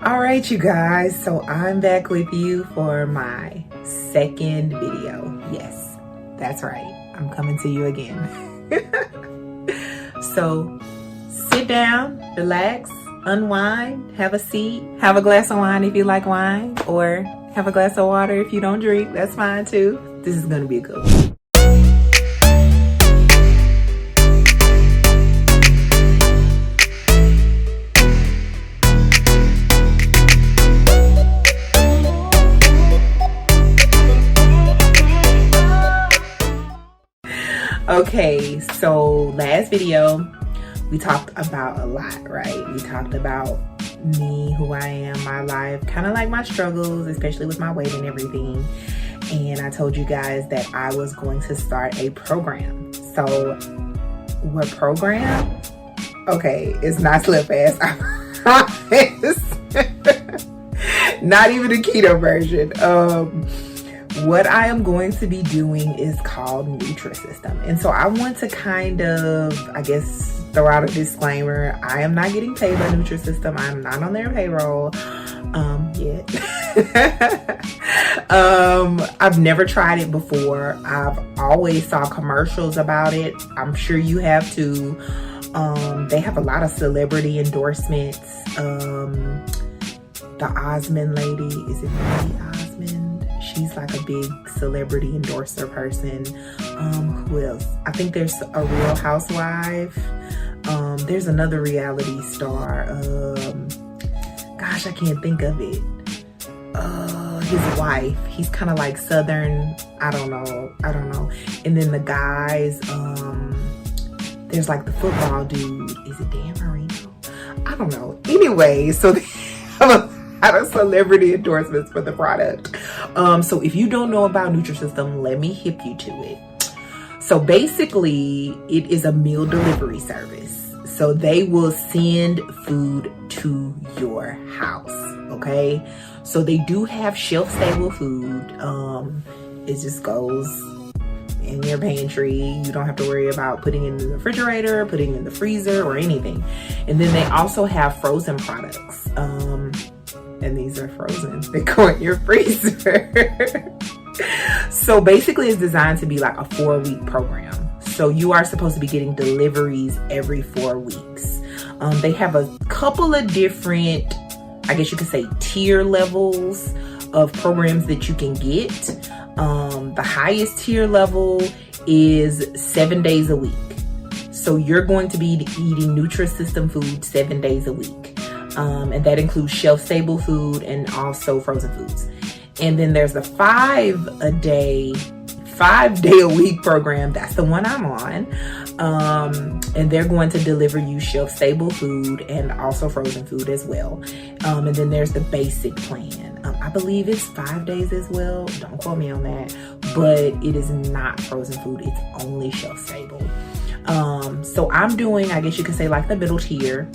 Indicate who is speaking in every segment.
Speaker 1: All right, you guys, so I'm back with you for my second video. Yes, that's right, I'm coming to you again. So sit down, relax, unwind, have a seat, have a glass of wine if you like wine, or have a glass of water if you don't drink. That's fine too. This is gonna be a good one. Okay, so last video we talked about a lot, right? We talked about me, who I am, my life, kind of like my struggles, especially with my weight and everything. And I told you guys that I was going to start a program. So what program? Okay, it's not Slip Fast, I promise. Not even the keto version. What I am going to be doing is called Nutrisystem. And so I want to kind of, I guess, throw out a disclaimer. I am not getting paid by Nutrisystem. I'm not on their payroll yet. I've never tried it before. I've always saw commercials about it. I'm sure you have too. They have a lot of celebrity endorsements. The Osmond lady, is it Lady Osmond? She's like a big celebrity endorser person. Who else? I think there's a Real Housewife. There's another reality star. Gosh, I can't think of it. His wife. He's kind of like Southern. I don't know. And then the guys. There's like the football dude. Is it Dan Marino? I don't know. Anyway, so they have a lot of celebrity endorsements for the product. So if you don't know about Nutrisystem, let me hip you to it. So basically, it is a meal delivery service. So they will send food to your house, okay? So they do have shelf-stable food. It just goes in your pantry. You don't have to worry about putting it in the refrigerator, putting it in the freezer, or anything. And then they also have frozen products. And these are frozen. They go in your freezer. So basically it's designed to be like a 4-week program. So you are supposed to be getting deliveries every 4 weeks. They have a couple of different, I guess you could say, tier levels of programs that you can get. The highest tier level is 7 days a week. So you're going to be eating Nutrisystem food 7 days a week. And that includes shelf-stable food and also frozen foods. And then there's the 5-day a week program. That's the one I'm on. And they're going to deliver you shelf-stable food and also frozen food as well. And then there's the basic plan. I believe it's 5 days as well. Don't quote me on that. But it is not frozen food. It's only shelf-stable. So I'm doing, I guess you could say, like the middle tier.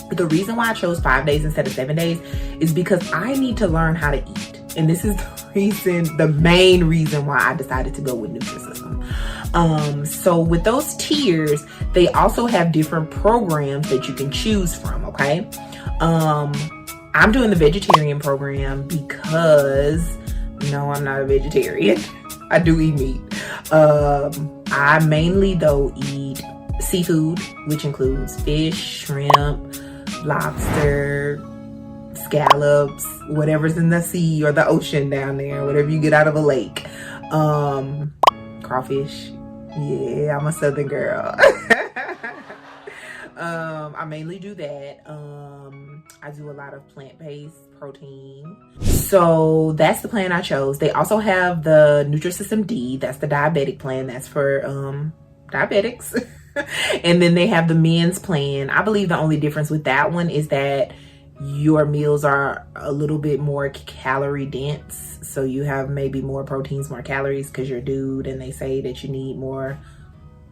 Speaker 1: But the reason why I chose 5 days instead of 7 days is because I need to learn how to eat. And this is the main reason why I decided to go with Nutrisystem. So with those tiers, they also have different programs that you can choose from, okay? I'm doing the vegetarian program because, no, I'm not a vegetarian. I do eat meat. I mainly, though, eat seafood, which includes fish, shrimp, lobster, scallops, whatever's in the sea or the ocean down there, whatever you get out of a lake. Crawfish. Yeah, I'm a Southern girl. I mainly do that. I do a lot of plant-based protein. So that's the plan I chose. They also have the Nutrisystem D. That's the diabetic plan. That's for diabetics. And then they have the men's plan. I believe the only difference with that one is that your meals are a little bit more calorie dense. So you have maybe more proteins, more calories because you're a dude and they say that you need more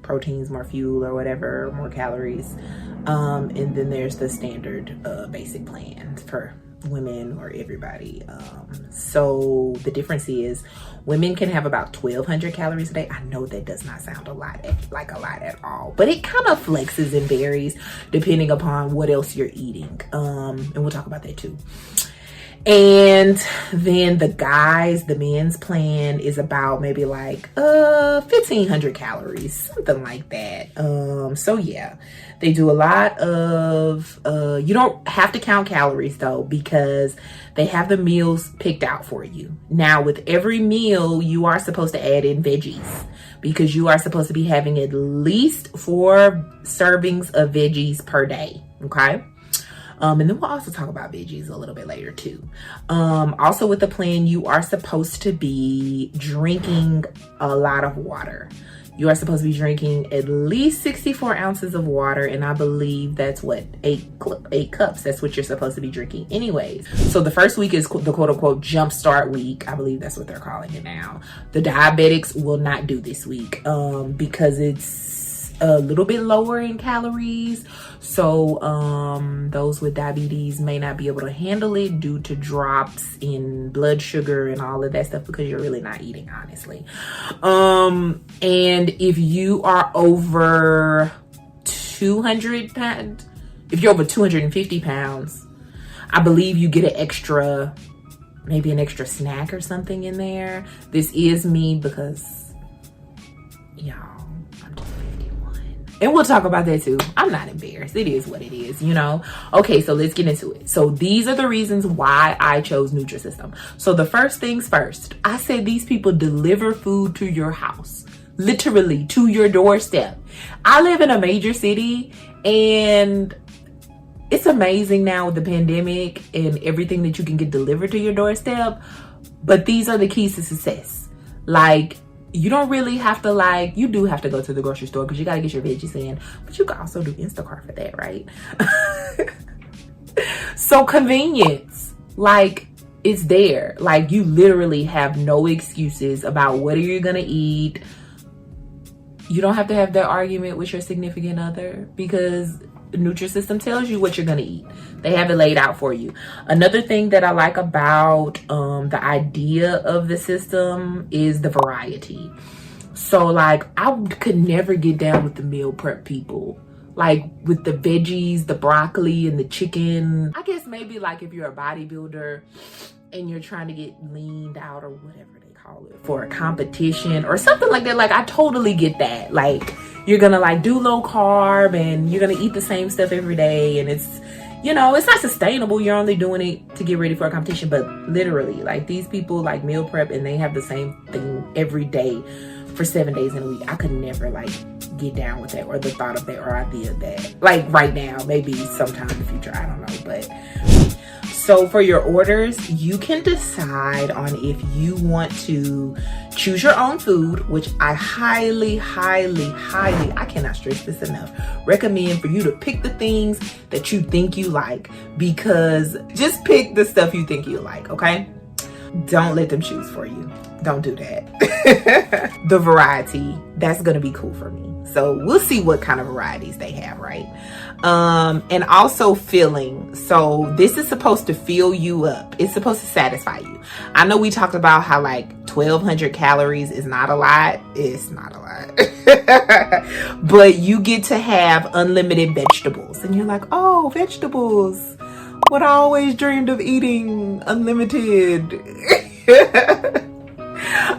Speaker 1: proteins, more fuel or whatever, more calories. And then there's the standard basic plan for women or everybody. So the difference is women can have about 1,200 calories a day. I know that does not sound a lot at all, but it kind of flexes and varies depending upon what else you're eating. And we'll talk about that too. And then the men's plan is about maybe like 1,500 calories, something like that. So yeah, they do a lot of you don't have to count calories though, because they have the meals picked out for you. Now with every meal you are supposed to add in veggies, because you are supposed to be having at least 4 servings of veggies per day. Okay. And then we'll also talk about veggies a little bit later too. Also with the plan, you are supposed to be drinking a lot of water. You are supposed to be drinking at least 64 ounces of water. And I believe that's what, 8 cups. That's what you're supposed to be drinking anyways. So the first week is the quote unquote jumpstart week. I believe that's what they're calling it now. The diabetics will not do this week because it's a little bit lower in calories. So those with diabetes may not be able to handle it due to drops in blood sugar and all of that stuff, because you're really not eating, honestly. And if you are over 200 pounds, if you're over 250 pounds, I believe you get maybe an extra snack or something in there. This is me because, y'all, I'm just 51. And we'll talk about that too. I'm not embarrassed. It is what it is, you know? Okay, so let's get into it. So these are the reasons why I chose Nutrisystem. So the first things first, I said these people deliver food to your house, literally to your doorstep. I live in a major city, and it's amazing now with the pandemic and everything that you can get delivered to your doorstep. But these are the keys to success. Like, you don't really have to, you do have to go to the grocery store because you got to get your veggies in, but you can also do Instacart for that, right? So convenience, it's there. You literally have no excuses about what are you going to eat. You don't have to have that argument with your significant other, because Nutrisystem tells you what you're going to eat. They have it laid out for you. Another thing that I like about the idea of the system is the variety. So I could never get down with the meal prep people. With the veggies, the broccoli, and the chicken. I guess maybe if you're a bodybuilder and you're trying to get leaned out or whatever they call it for a competition or something like that. I totally get that. You're gonna do low carb and you're gonna eat the same stuff every day, and it's, it's not sustainable. You're only doing it to get ready for a competition. But literally, these people meal prep and they have the same thing every day for 7 days in a week. I could never get down with that, or the thought of that, or idea of that. Right now, maybe sometime in the future, I don't know. But so for your orders, you can decide on if you want to choose your own food, which I highly, I cannot stress this enough, recommend for you to pick the things that you think you like, because just pick the stuff you think you like, okay? Don't let them choose for you. Don't do that. The variety, that's gonna be cool for me. So we'll see what kind of varieties they have, right? And also filling. So this is supposed to fill you up. It's supposed to satisfy you. I know we talked about how 1,200 calories is not a lot. It's not a lot. But you get to have unlimited vegetables. And you're like, oh, vegetables. What I always dreamed of eating, unlimited.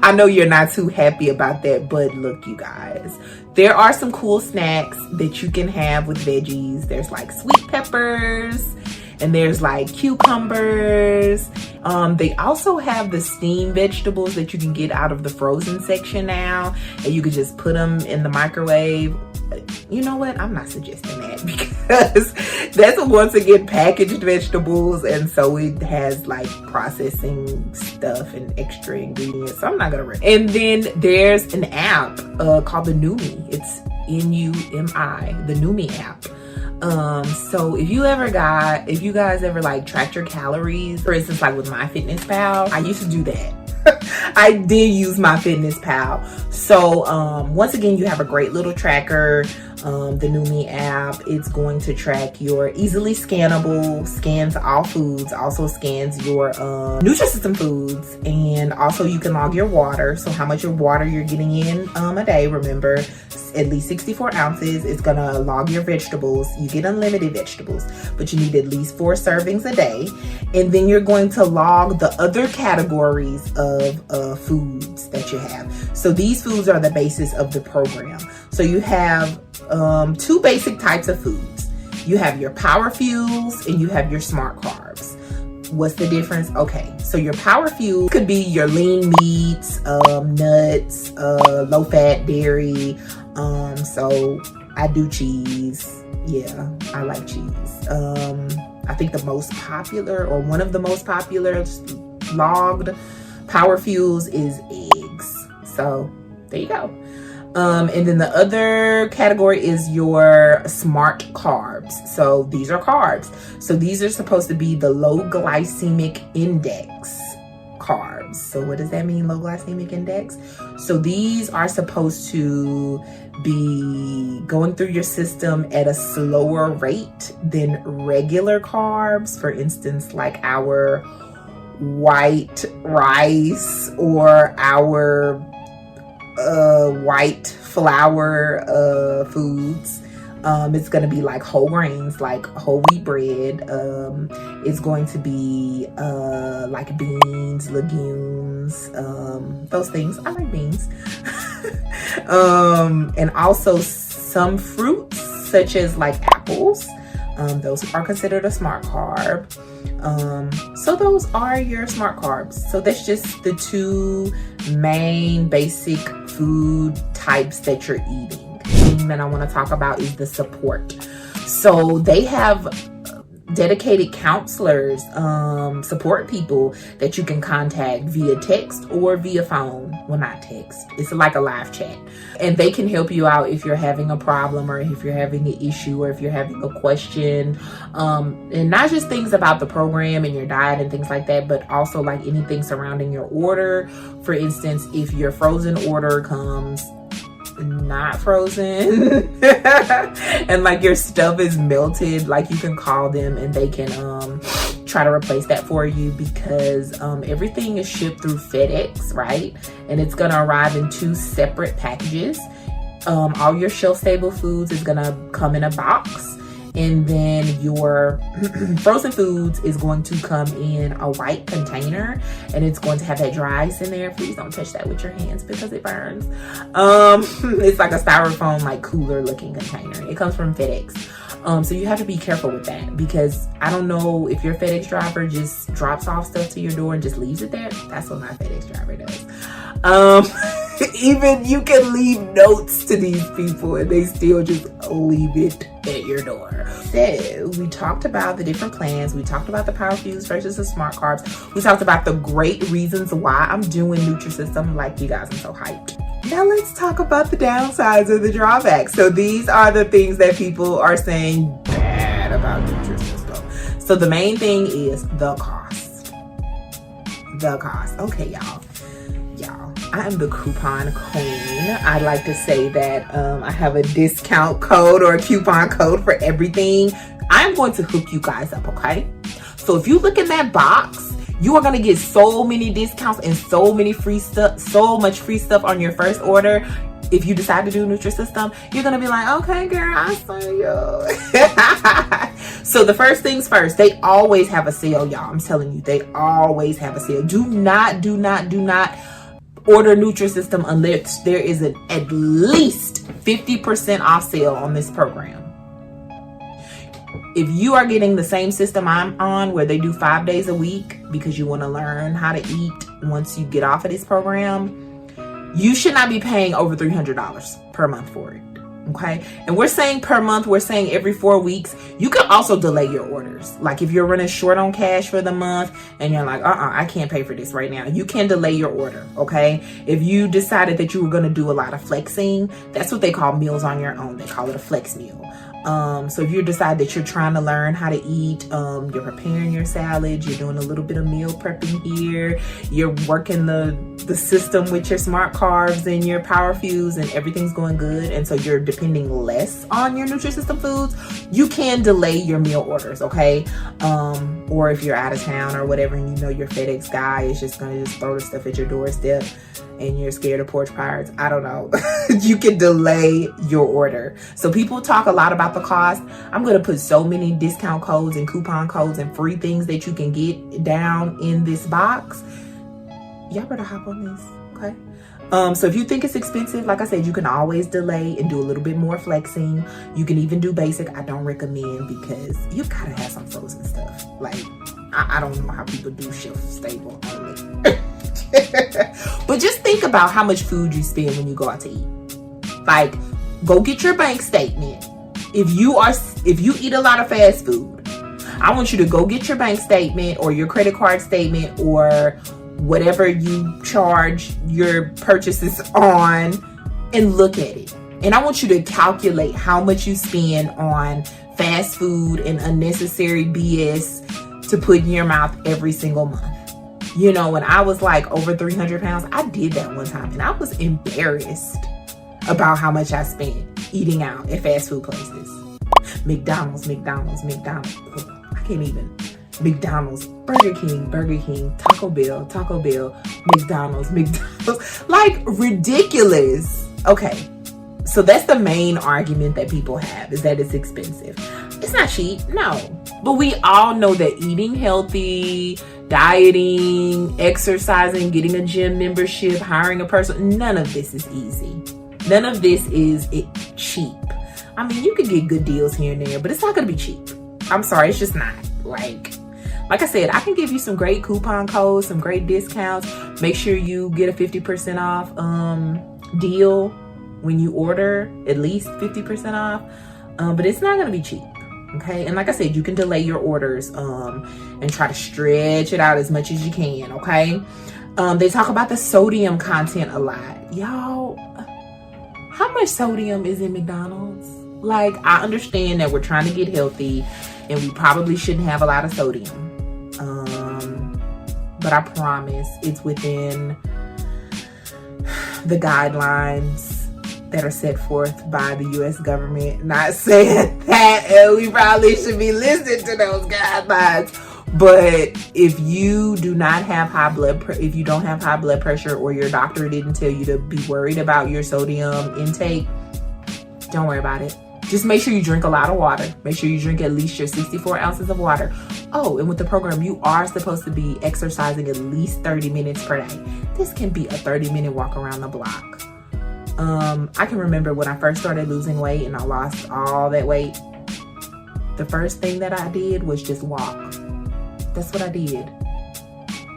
Speaker 1: I know you're not too happy about that, but look, you guys, there are some cool snacks that you can have with veggies. There's sweet peppers, and there's cucumbers. They also have the steamed vegetables that you can get out of the frozen section now, and you could just put them in the microwave. You know what? I'm not suggesting that, because that's once again packaged vegetables, and so it has processing stuff and extra ingredients. So I'm not gonna. And then there's an app called the Numi. It's Numi, the Numi app. So if you guys ever tracked your calories, for instance, with MyFitnessPal, I used to do that. I did use MyFitnessPal. So once again, you have a great little tracker. the New Me app. It's going to track your easily scannable, scans all foods, also scans your Nutrisystem foods, and also you can log your water, so how much of water you're getting in a day. Remember, at least 64 ounces. It's gonna log your vegetables. You get unlimited vegetables, but you need at least 4 servings a day. And then you're going to log the other categories of foods that you have. So these foods are the basis of the program. So you have 2 basic types of foods. You have your power fuels and you have your smart carbs. What's the difference? Okay, so your power fuel could be your lean meats, nuts, low fat dairy. So I do cheese. Yeah, I like cheese. I think the most popular, or one of the most popular logged power fuels is eggs. So there you go. And then the other category is your smart carbs. So these are carbs. So these are supposed to be the low glycemic index carbs. So what does that mean, low glycemic index? So these are supposed to be going through your system at a slower rate than regular carbs. For instance, like our white rice or our white flour foods. It's going to be like whole grains, like whole wheat bread. It's going to be like beans, legumes, those things. I like beans. And also some fruits such as like apples. Those are considered a smart carb. So those are your smart carbs. So that's just the 2 main basic food types that you're eating. The thing that I want to talk about is the support. So they have dedicated counselors, support people that you can contact via text or via phone. Well, not text. It's like a live chat. And they can help you out if you're having a problem, or if you're having an issue, or if you're having a question. And not just things about the program and your diet and things like that, but also like anything surrounding your order. For instance, if your frozen order comes not frozen and like your stuff is melted, like you can call them and they can try to replace that for you, because everything is shipped through FedEx, right? And it's gonna arrive in 2 separate packages. All your shelf stable foods is gonna come in a box, and then your frozen foods is going to come in a white container, and it's going to have that dry ice in there. Please don't touch that with your hands because it burns. It's like a styrofoam, like cooler looking container. It comes from FedEx. So you have to be careful with that, because I don't know if your FedEx driver just drops off stuff to your door and just leaves it there. That's what my FedEx driver does. Even you can leave notes to these people and they still just leave it at your door. So we talked about the different plans. We talked about the power foods versus the smart carbs. We talked about the great reasons why I'm doing Nutrisystem. Like, you guys, I'm so hyped. Now let's talk about the downsides or the drawbacks. So these are the things that people are saying bad about Nutrisystem. So the main thing is the cost. The cost. Okay, y'all. I am the coupon queen. I'd like to say that I have a discount code or a coupon code for everything. I'm going to hook you guys up, okay? So if you look in that box, you are going to get so many discounts and so many free stuff, so much free stuff on your first order. If you decide to do Nutrisystem, you're going to be like, okay, girl, I see you. So the first things first, they always have a sale, y'all. I'm telling you, they always have a sale. Do not order Nutrisystem unless there is an at least 50% off sale on this program. If you are getting the same system I'm on, where they do 5 days a week because you want to learn how to eat once you get off of this program, you should not be paying over $300 per month for it. Okay, and we're saying per month, we're saying every 4 weeks. You can also delay your orders. Like if you're running short on cash for the month and you're like, I can't pay for this right now, you can delay your order. Okay, if you decided that you were going to do a lot of flexing, that's what they call meals on your own. They call it a flex meal. So if you decide that you're trying to learn how to eat, you're preparing your salad, you're doing a little bit of meal prepping here, you're working the system with your smart carbs and your power fuse, and everything's going good, and so you're depending less on your Nutrisystem foods, you can delay your meal orders, okay? Or if you're out of town or whatever, and you know your FedEx guy is just gonna just throw the stuff at your doorstep and you're scared of porch pirates, I don't know. You can delay your order. So people talk a lot about the cost. I'm going to put so many discount codes and coupon codes and free things that you can get down in this box. Y'all better hop on this, okay? So if you think it's expensive, like I said, you can always delay and do a little bit more flexing. You can even do basic. I don't recommend, because you've got to have some frozen stuff. Like, I don't know how people do shelf stable only. But just think about how much food you spend when you go out to eat. Like, go get your bank statement. If you eat a lot of fast food, I want you to go get your bank statement or your credit card statement or whatever you charge your purchases on, and look at it. And I want you to calculate how much you spend on fast food and unnecessary BS to put in your mouth every single month. You know, when I was like over 300 pounds, I did that one time, and I was embarrassed about how much I spent eating out at fast food places. McDonald's. Ugh, I can't even. McDonald's, Burger King, Taco Bell, McDonald's. Like, ridiculous. Okay, so that's the main argument that people have, is that it's expensive. It's not cheap, no. But we all know that eating healthy, dieting, exercising, getting a gym membership, hiring a person, none of this is easy. None of this is cheap. I mean, you could get good deals here and there, but it's not going to be cheap. I'm sorry, it's just not. Like I said, I can give you some great coupon codes, some great discounts. Make sure you get a 50% off deal when you order, at least 50% off. But it's not going to be cheap. Okay, and like I said, you can delay your orders and try to stretch it out as much as you can, okay? They talk about the sodium content a lot. Y'all, how much sodium is in McDonald's? Like, I understand that we're trying to get healthy and we probably shouldn't have a lot of sodium. But I promise it's within the guidelines that are set forth by the U.S. government. Not saying that we probably should be listening to those guidelines, but if you do not have if you don't have high blood pressure, or your doctor didn't tell you to be worried about your sodium intake, don't worry about it. Just make sure you drink a lot of water. Make sure you drink at least your 64 ounces of water. Oh, and with the program, you are supposed to be exercising at least 30 minutes per day. This can be a 30-minute walk around the block. I can remember when I first started losing weight and I lost all that weight, the first thing that I did was just walk. That's what I did.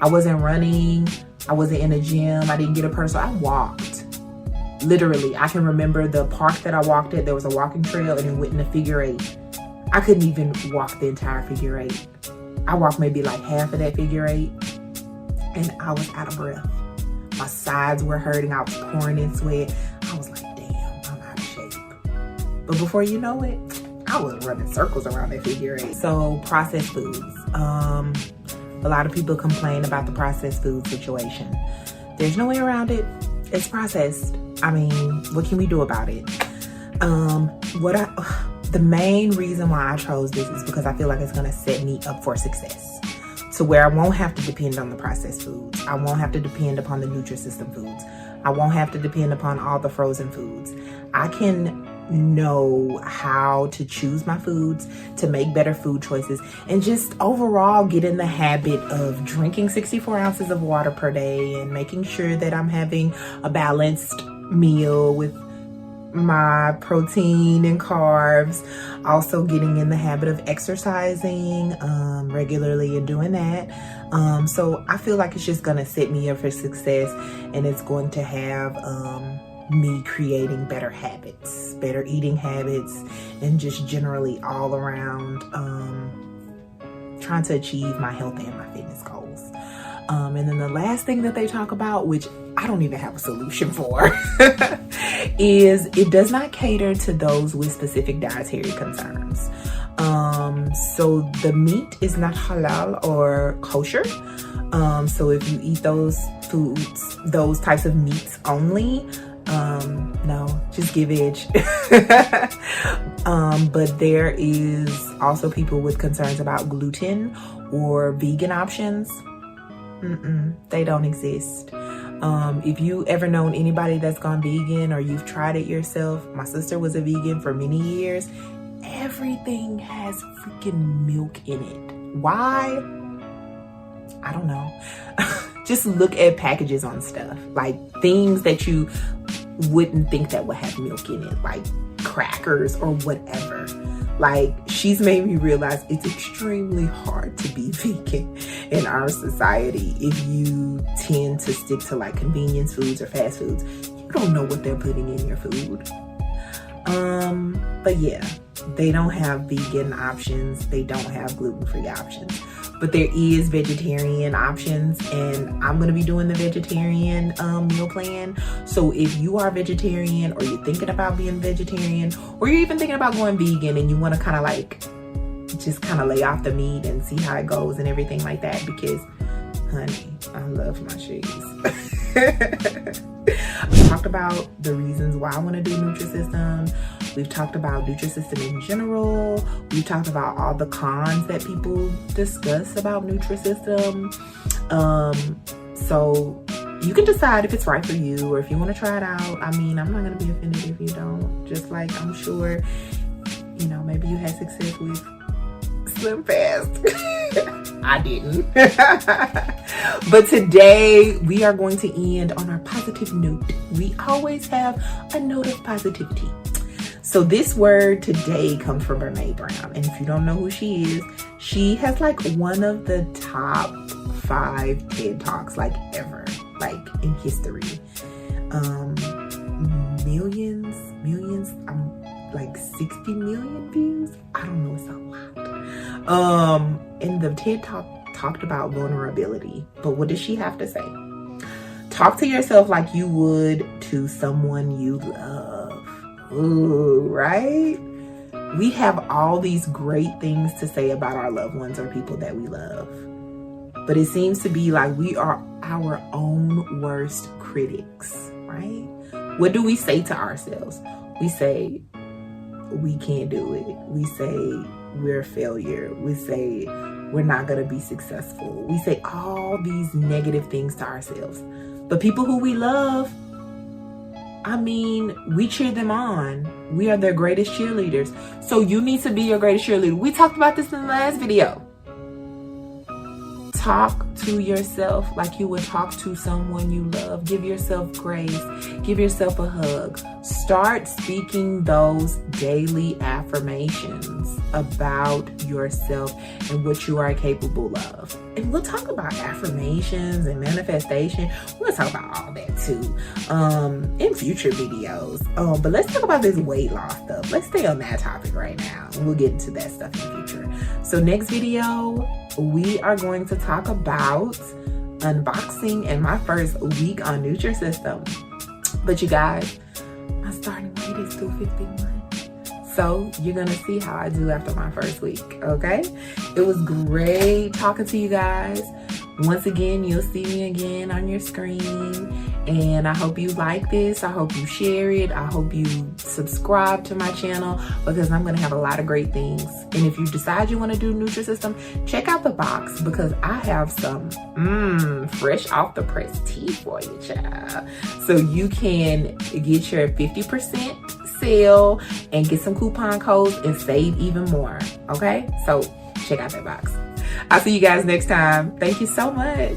Speaker 1: I wasn't running. I wasn't in a gym. I didn't get a personal. I walked. Literally, I can remember the park that I walked at. There was a walking trail and it went in a figure 8. I couldn't even walk the entire figure 8. I walked maybe like half of that figure 8 and I was out of breath. My sides were hurting. I was pouring in sweat. I was like, damn, I'm out of shape. But before you know it, I was running circles around that figure 8. So processed foods. A lot of people complain about the processed food situation. There's no way around it. It's processed. I mean, what can we do about it? The main reason why I chose this is because I feel like it's gonna set me up for success. So where I won't have to depend on the processed foods. I won't have to depend upon the Nutrisystem foods. I won't have to depend upon all the frozen foods. I can know how to choose my foods, to make better food choices, and just overall get in the habit of drinking 64 ounces of water per day and making sure that I'm having a balanced meal with my protein and carbs. Also getting in the habit of exercising regularly and doing that. So I feel like it's just gonna set me up for success, and it's going to have me creating better habits, better eating habits, and just generally all around trying to achieve my health and my fitness goals. And then the last thing that they talk about, which I don't even have a solution for, is it does not cater to those with specific dietary concerns. So the meat is not halal or kosher. So if you eat those foods, those types of meats only, no, just give veg. But there is also people with concerns about gluten or vegan options. They don't exist. If you ever known anybody that's gone vegan or you've tried it yourself, my sister was a vegan for many years. Everything has freaking milk in it. Why? I don't know. Just look at packages on stuff, like things that you wouldn't think that would have milk in it, like crackers or whatever. Like, she's made me realize it's extremely hard to be vegan in our society if you tend to stick to like convenience foods or fast foods. You don't know what they're putting in your food. But yeah, they don't have vegan options. They don't have gluten-free options. But there is vegetarian options, and I'm going to be doing the vegetarian meal plan. So if you are vegetarian, or you're thinking about being vegetarian, or you're even thinking about going vegan and you want to kind of like just kind of lay off the meat and see how it goes and everything like that, because honey, I love my cheese. We talked about the reasons why I want to do Nutrisystem. We've talked about Nutrisystem in general. We've talked about all the cons that people discuss about Nutrisystem. So you can decide if it's right for you or if you want to try it out. I mean, I'm not going to be offended if you don't. Just like I'm sure, you know, maybe you had success with Slim Fast. I didn't. But today we are going to end on our positive note. We always have a note of positivity. So this word today comes from Brene Brown. And if you don't know who she is, she has like one of the top 5 TED Talks like ever, like in history. Millions, like 60 million views. I don't know, it's a lot. And the TED Talk talked about vulnerability. But what does she have to say? Talk to yourself like you would to someone you love. Ooh, right? We have all these great things to say about our loved ones or people that we love. But it seems to be like we are our own worst critics, right? What do we say to ourselves? We say, we can't do it. We say, we're a failure. We say, we're not going to be successful. We say all these negative things to ourselves. But people who we love, I mean, we cheer them on. We are their greatest cheerleaders. So you need to be your greatest cheerleader. We talked about this in the last video. Talk to yourself like you would talk to someone you love. Give yourself grace. Give yourself a hug. Start speaking those daily affirmations about yourself and what you are capable of. And we'll talk about affirmations and manifestation. We'll talk about all that too in future videos. But let's talk about this weight loss stuff. Let's stay on that topic right now. And we'll get into that stuff in the future. So next video, we are going to talk about unboxing and my first week on Nutrisystem. But you guys, my starting weight is 251. So you're going to see how I do after my first week, okay? It was great talking to you guys. Once again, you'll see me again on your screen. And I hope you like this. I hope you share it. I hope you subscribe to my channel because I'm going to have a lot of great things. And if you decide you want to do Nutrisystem, check out the box because I have some fresh off the press tea for you, child. So you can get your 50% sale and get some coupon codes and save even more. Okay? So check out that box. I'll see you guys next time. Thank you so much.